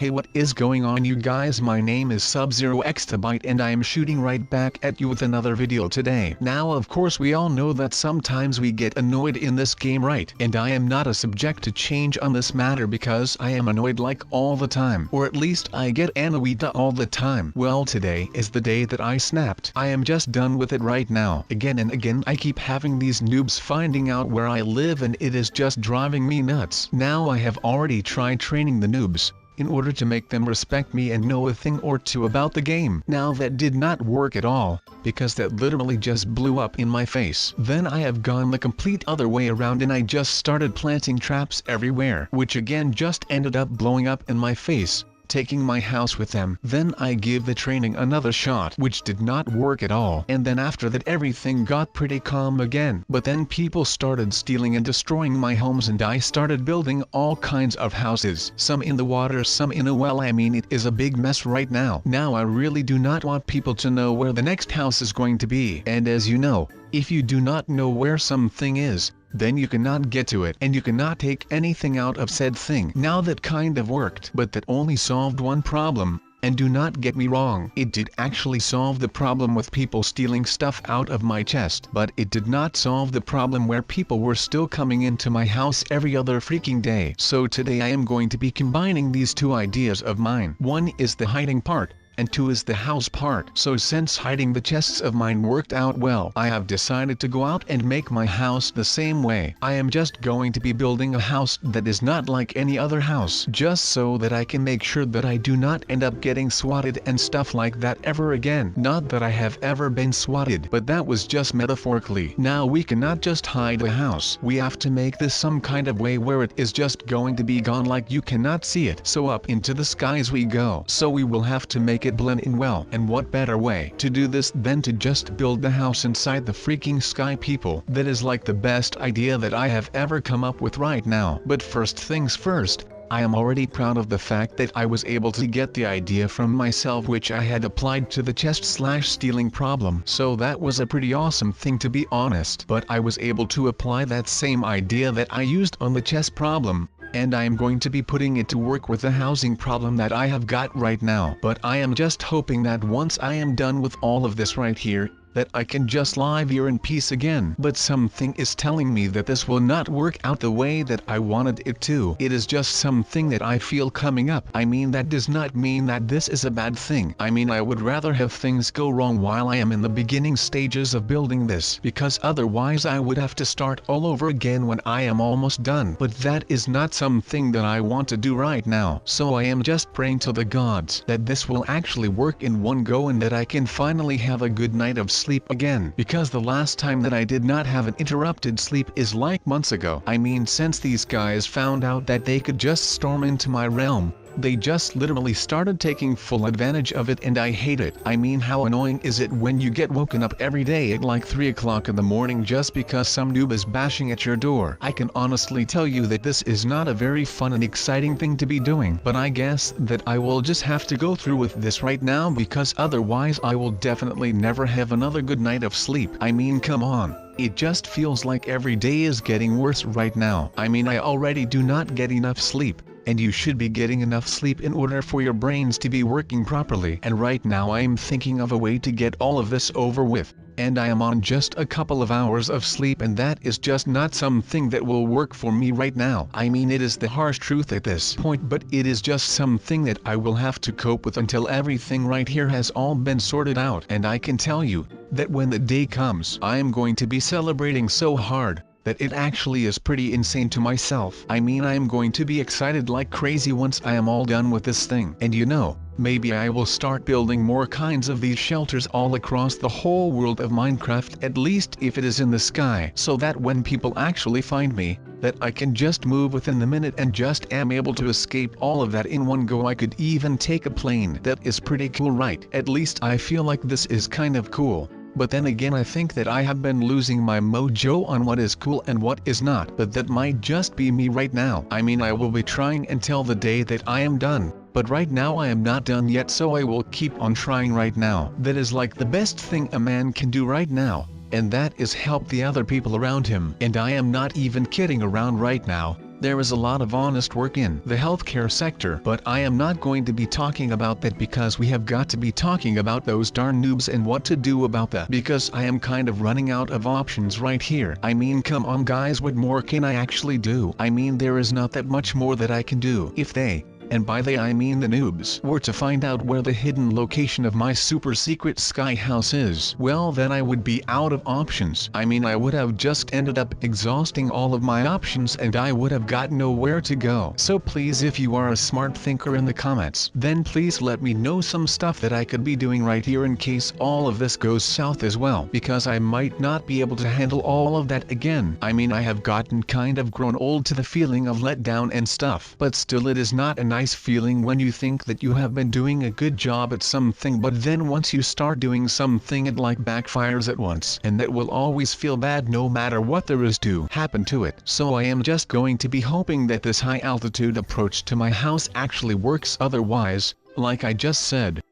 Hey, what is going on, you guys? My name is Sub-Zero Exabyte and I am shooting right back at you with another video today. Now of course we all know that sometimes we get annoyed in this game, right? And I am not a subject to change on this matter because I am annoyed like all the time. Or at least I get annoyed all the time. Well, today is the day that I snapped. I am just done with it right now. Again and again I keep having these noobs finding out where I live and it is just driving me nuts. Now I have already tried training the noobs in order to make them respect me and know a thing or two about the game. Now that did not work at all, because that literally just blew up in my face. Then I have gone the complete other way around and I just started planting traps everywhere, which again just ended up blowing up in my face, taking my house with them. Then I give the training another shot, which did not work at all. And then after that everything got pretty calm again. But then people started stealing and destroying my homes and I started building all kinds of houses. Some in the water, some in a well. I mean, it is a big mess right now. Now I really do not want people to know where the next house is going to be. And as you know, if you do not know where something is, then you cannot get to it and you cannot take anything out of said thing. Now that kind of worked, but that only solved one problem. And do not get me wrong, it did actually solve the problem with people stealing stuff out of my chest, but it did not solve the problem where people were still coming into my house every other freaking day. So today I am going to be combining these two ideas of mine. One is the hiding part, and 2 is the house part. So since hiding the chests of mine worked out well, I have decided to go out and make my house the same way. I am just going to be building a house that is not like any other house, just so that I can make sure that I do not end up getting swatted and stuff like that ever again. Not that I have ever been swatted, but that was just metaphorically. Now we cannot just hide the house. We have to make this some kind of way where it is just going to be gone, like you cannot see it. So up into the skies we go. So we will have to make it blend in well. And what better way to do this than to just build the house inside the freaking sky, people? That is like the best idea that I have ever come up with right now. But first things first, I am already proud of the fact that I was able to get the idea from myself, which I had applied to the chest/stealing problem. So that was a pretty awesome thing, to be honest. But I was able to apply that same idea that I used on the chest problem, and I am going to be putting it to work with the housing problem that I have got right now. But I am just hoping that once I am done with all of this right here, that I can just live here in peace again. But something is telling me that this will not work out the way that I wanted it to. It is just something that I feel coming up. I mean, that does not mean that this is a bad thing. I mean, I would rather have things go wrong while I am in the beginning stages of building this, because otherwise I would have to start all over again when I am almost done. But that is not something that I want to do right now. So I am just praying to the gods that this will actually work in one go and that I can finally have a good night of sleep again, because the last time that I did not have an interrupted sleep is like months ago. I mean, since these guys found out that they could just storm into my realm, they just literally started taking full advantage of it, and I hate it. I mean, how annoying is it when you get woken up every day at like 3 o'clock in the morning just because some noob is bashing at your door? I can honestly tell you that this is not a very fun and exciting thing to be doing, but I guess that I will just have to go through with this right now, because otherwise I will definitely never have another good night of sleep. I mean, come on. It just feels like every day is getting worse right now. I mean, I already do not get enough sleep, and you should be getting enough sleep in order for your brains to be working properly. And right now I am thinking of a way to get all of this over with, and I am on just a couple of hours of sleep, and that is just not something that will work for me right now. I mean, it is the harsh truth at this point, but it is just something that I will have to cope with until everything right here has all been sorted out. And I can tell you that when the day comes, I am going to be celebrating so hard that it actually is pretty insane to myself. I mean, I am going to be excited like crazy once I am all done with this thing. And you know, maybe I will start building more kinds of these shelters all across the whole world of Minecraft, at least if it is in the sky, so that when people actually find me, that I can just move within the minute and just am able to escape all of that in one go. I could even take a plane. That is pretty cool, right? At least I feel like this is kind of cool. But then again, I think that I have been losing my mojo on what is cool and what is not. But that might just be me right now. I mean, I will be trying until the day that I am done. But right now I am not done yet, so I will keep on trying right now. That is like the best thing a man can do right now. And that is help the other people around him. And I am not even kidding around right now. There is a lot of honest work in the healthcare sector, but I am not going to be talking about that because we have got to be talking about those darn noobs and what to do about that, because I am kind of running out of options right here. I mean, come on guys, what more can I actually do? I mean, there is not that much more that I can do. If they, and by they I mean the noobs, were to find out where the hidden location of my super secret sky house is, well then I would be out of options. I mean, I would have just ended up exhausting all of my options and I would have got nowhere to go. So please, if you are a smart thinker in the comments, then please let me know some stuff that I could be doing right here in case all of this goes south as well, because I might not be able to handle all of that again. I mean, I have gotten kind of grown old to the feeling of letdown and stuff, but still it is not a nice feeling when you think that you have been doing a good job at something, but then once you start doing something it like backfires at once, and that will always feel bad no matter what there is to happen to it. So I am just going to be hoping that this high altitude approach to my house actually works, otherwise, like I just said,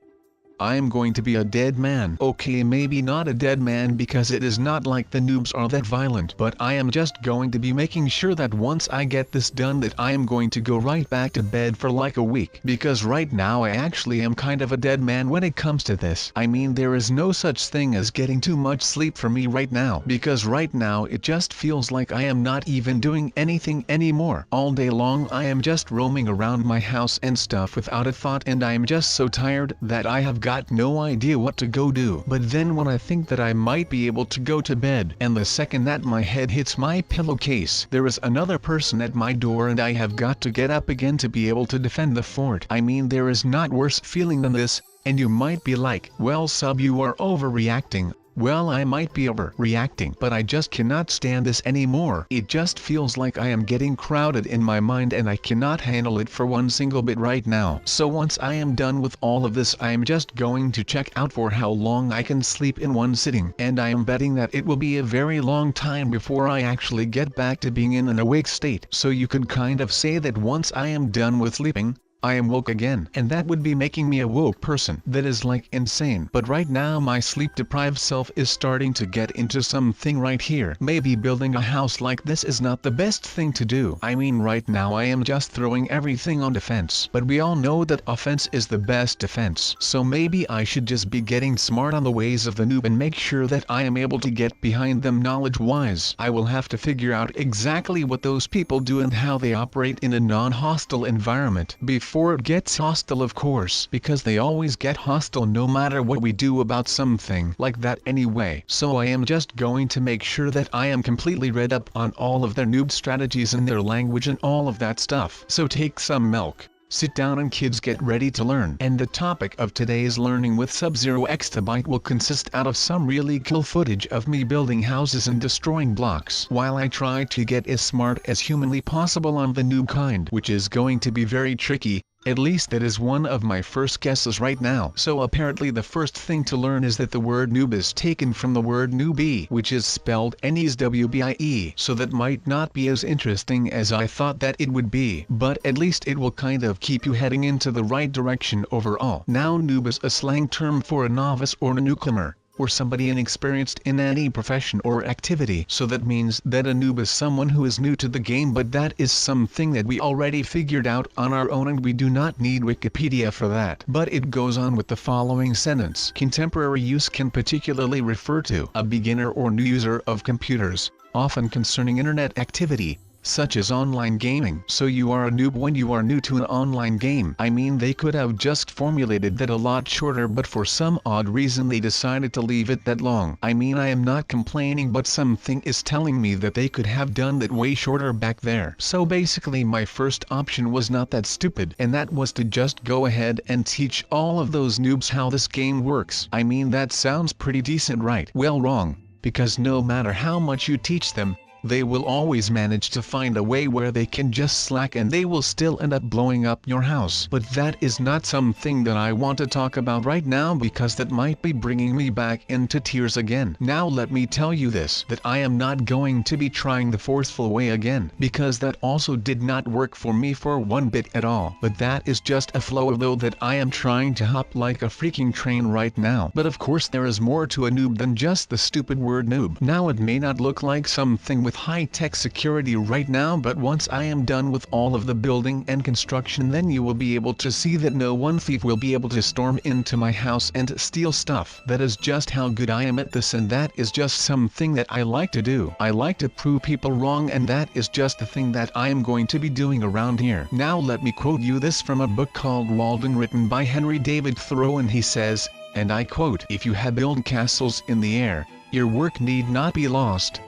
I am going to be a dead man. Okay, maybe not a dead man because it is not like the noobs are that violent, but I am just going to be making sure that once I get this done that I am going to go right back to bed for like a week, because right now I actually am kind of a dead man when it comes to this. I mean, there is no such thing as getting too much sleep for me right now, because right now it just feels like I am not even doing anything anymore. All day long I am just roaming around my house and stuff without a thought, and I am just so tired that I have got no idea what to go do. But then when I think that I might be able to go to bed, and the second that my head hits my pillowcase, there is another person at my door and I have got to get up again to be able to defend the fort. I mean, there is not worse feeling than this, and you might be like, well sub, you are overreacting. Well, I might be overreacting, but I just cannot stand this anymore. It just feels like I am getting crowded in my mind and I cannot handle it for one single bit right now. So once I am done with all of this, I am just going to check out for how long I can sleep in one sitting, and I am betting that it will be a very long time before I actually get back to being in an awake state. So you could kind of say that once I am done with sleeping, I am woke again, and that would be making me a woke person. That is like insane. But right now my sleep-deprived self is starting to get into something right here. Maybe building a house like this is not the best thing to do. I mean, right now I am just throwing everything on defense, but we all know that offense is the best defense. So maybe I should just be getting smart on the ways of the noob and make sure that I am able to get behind them knowledge-wise. I will have to figure out exactly what those people do and how they operate in a non-hostile environment before it gets hostile, of course, because they always get hostile no matter what we do about something like that anyway. So I am just going to make sure that I am completely read up on all of their noob strategies and their language and all of that stuff. So take some milk, sit down, and kids, get ready to learn. And the topic of today's learning with Sub-Zero Exabyte will consist out of some really cool footage of me building houses and destroying blocks while I try to get as smart as humanly possible on the noob kind, which is going to be very tricky. At least that is one of my first guesses right now. So apparently the first thing to learn is that the word noob is taken from the word newbie, which is spelled N-E-W-B-I-E. So that might not be as interesting as I thought that it would be, but at least it will kind of keep you heading into the right direction overall. Now, noob is a slang term for a novice or a newcomer, or somebody inexperienced in any profession or activity. So that means that a noob is someone who is new to the game, but that is something that we already figured out on our own and we do not need Wikipedia for that. But it goes on with the following sentence. Contemporary use can particularly refer to a beginner or new user of computers, often concerning internet activity, such as online gaming. So you are a noob when you are new to an online game. I mean, they could have just formulated that a lot shorter, but for some odd reason they decided to leave it that long. I mean, I am not complaining, but something is telling me that they could have done that way shorter back there. So basically my first option was not that stupid, and that was to just go ahead and teach all of those noobs how this game works. I mean, that sounds pretty decent, right? Well, wrong, because no matter how much you teach them, they will always manage to find a way where they can just slack and they will still end up blowing up your house. But that is not something that I want to talk about right now, because that might be bringing me back into tears again. Now let me tell you this, that I am not going to be trying the forceful way again, because that also did not work for me for one bit at all. But that is just a flow though that I am trying to hop like a freaking train right now. But of course there is more to a noob than just the stupid word noob. Now it may not look like something with high-tech security right now, but once I am done with all of the building and construction, then you will be able to see that no one thief will be able to storm into my house and steal stuff. That is just how good I am at this, and that is just something that I like to do. I like to prove people wrong, and that is just the thing that I am going to be doing around here. Now let me quote you this from a book called Walden, written by Henry David Thoreau, and he says, and I quote, "If you have built castles in the air, your work need not be lost.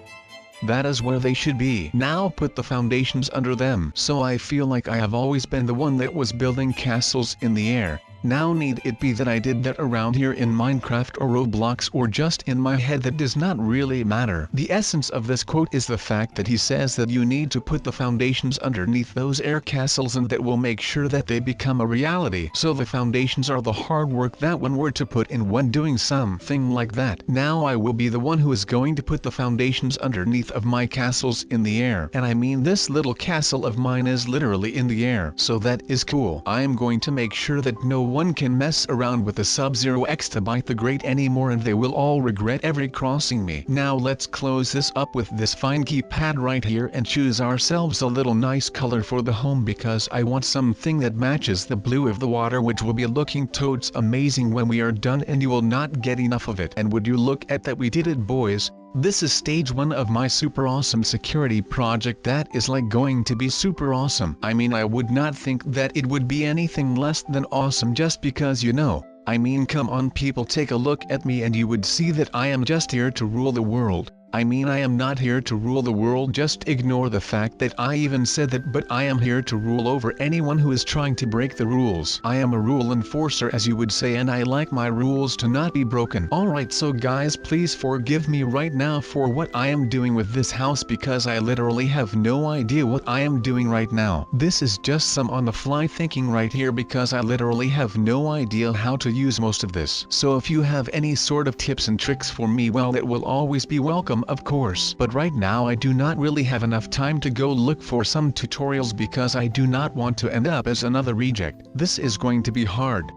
That is where they should be. Now put the foundations under them." So I feel like I have always been the one that was building castles in the air. Now need it be that I did that around here in Minecraft or Roblox or just in my head, that does not really matter. The essence of this quote is the fact that he says that you need to put the foundations underneath those air castles, and that will make sure that they become a reality. So the foundations are the hard work that one were to put in when doing something like that. Now I will be the one who is going to put the foundations underneath of my castles in the air. And I mean, this little castle of mine is literally in the air. So that is cool. I am going to make sure that no one can mess around with the Sub-Zero Exabyte the Great anymore, and they will all regret ever crossing me. Now let's close this up with this fine keypad right here and choose ourselves a little nice color for the home, because I want something that matches the blue of the water, which will be looking totes amazing when we are done, and you will not get enough of it. And would you look at that, we did it, boys. This is stage 1 of my super awesome security project that is like going to be super awesome. I mean, I would not think that it would be anything less than awesome, just because, you know, I mean, come on people, take a look at me and you would see that I am just here to rule the world. I mean, I am not here to rule the world, just ignore the fact that I even said that, but I am here to rule over anyone who is trying to break the rules. I am a rule enforcer, as you would say, and I like my rules to not be broken. Alright, so guys, please forgive me right now for what I am doing with this house, because I literally have no idea what I am doing right now. This is just some on the fly thinking right here, because I literally have no idea how to use most of this. So if you have any sort of tips and tricks for me, well, it will always be welcome, of course. But right now I do not really have enough time to go look for some tutorials, because I do not want to end up as another reject. This is going to be hard,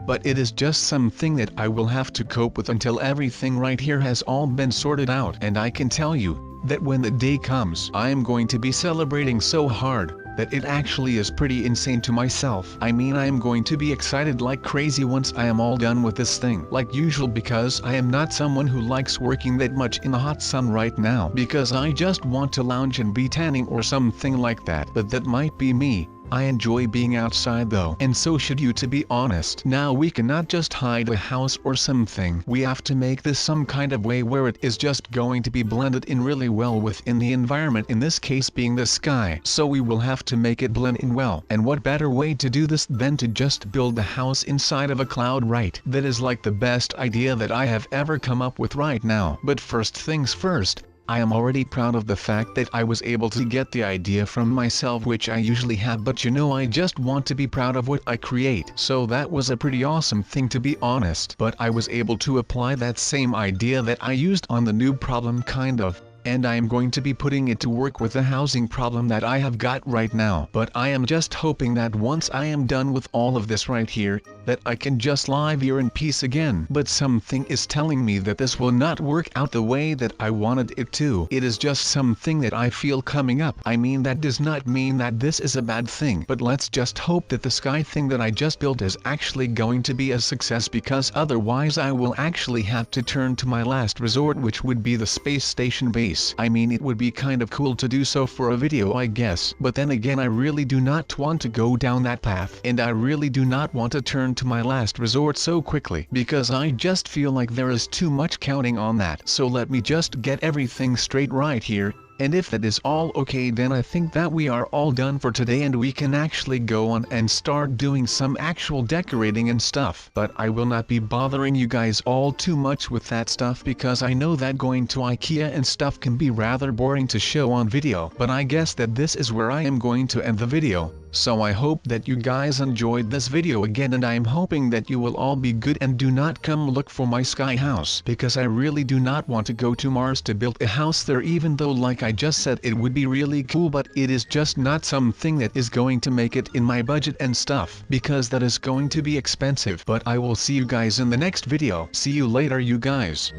but it is just something that I will have to cope with until everything right here has all been sorted out. And I can tell you that when the day comes, I am going to be celebrating so hard that it actually is pretty insane to myself. I mean, I am going to be excited like crazy once I am all done with this thing, like usual, because I am not someone who likes working that much in the hot sun right now, because I just want to lounge and be tanning or something like that. But that might be me. I enjoy being outside though, and so should you, to be honest. Now we cannot just hide a house or something. We have to make this some kind of way where it is just going to be blended in really well within the environment, in this case being the sky. So we will have to make it blend in well. And what better way to do this than to just build the house inside of a cloud, right? That is like the best idea that I have ever come up with right now. But first things first, I am already proud of the fact that I was able to get the idea from myself, which I usually have, but you know, I just want to be proud of what I create. So that was a pretty awesome thing, to be honest. But I was able to apply that same idea that I used on the noob problem, kind of, and I am going to be putting it to work with the housing problem that I have got right now. But I am just hoping that once I am done with all of this right here, that I can just live here in peace again. But something is telling me that this will not work out the way that I wanted it to. It is just something that I feel coming up. I mean, that does not mean that this is a bad thing, but let's just hope that the sky thing that I just built is actually going to be a success, because otherwise I will actually have to turn to my last resort, which would be the space station base. I mean, it would be kind of cool to do so for a video, I guess, but then again, I really do not want to go down that path, and I really do not want to turn to my last resort so quickly, because I just feel like there is too much counting on that. So let me just get everything straight right here. And if that is all okay, then I think that we are all done for today, and we can actually go on and start doing some actual decorating and stuff. But I will not be bothering you guys all too much with that stuff, because I know that going to IKEA and stuff can be rather boring to show on video. But I guess that this is where I am going to end the video. So I hope that you guys enjoyed this video again, and I am hoping that you will all be good and do not come look for my sky house, because I really do not want to go to Mars to build a house there, even though, like I just said, it would be really cool, but it is just not something that is going to make it in my budget and stuff, because that is going to be expensive. But I will see you guys in the next video. See you later, you guys.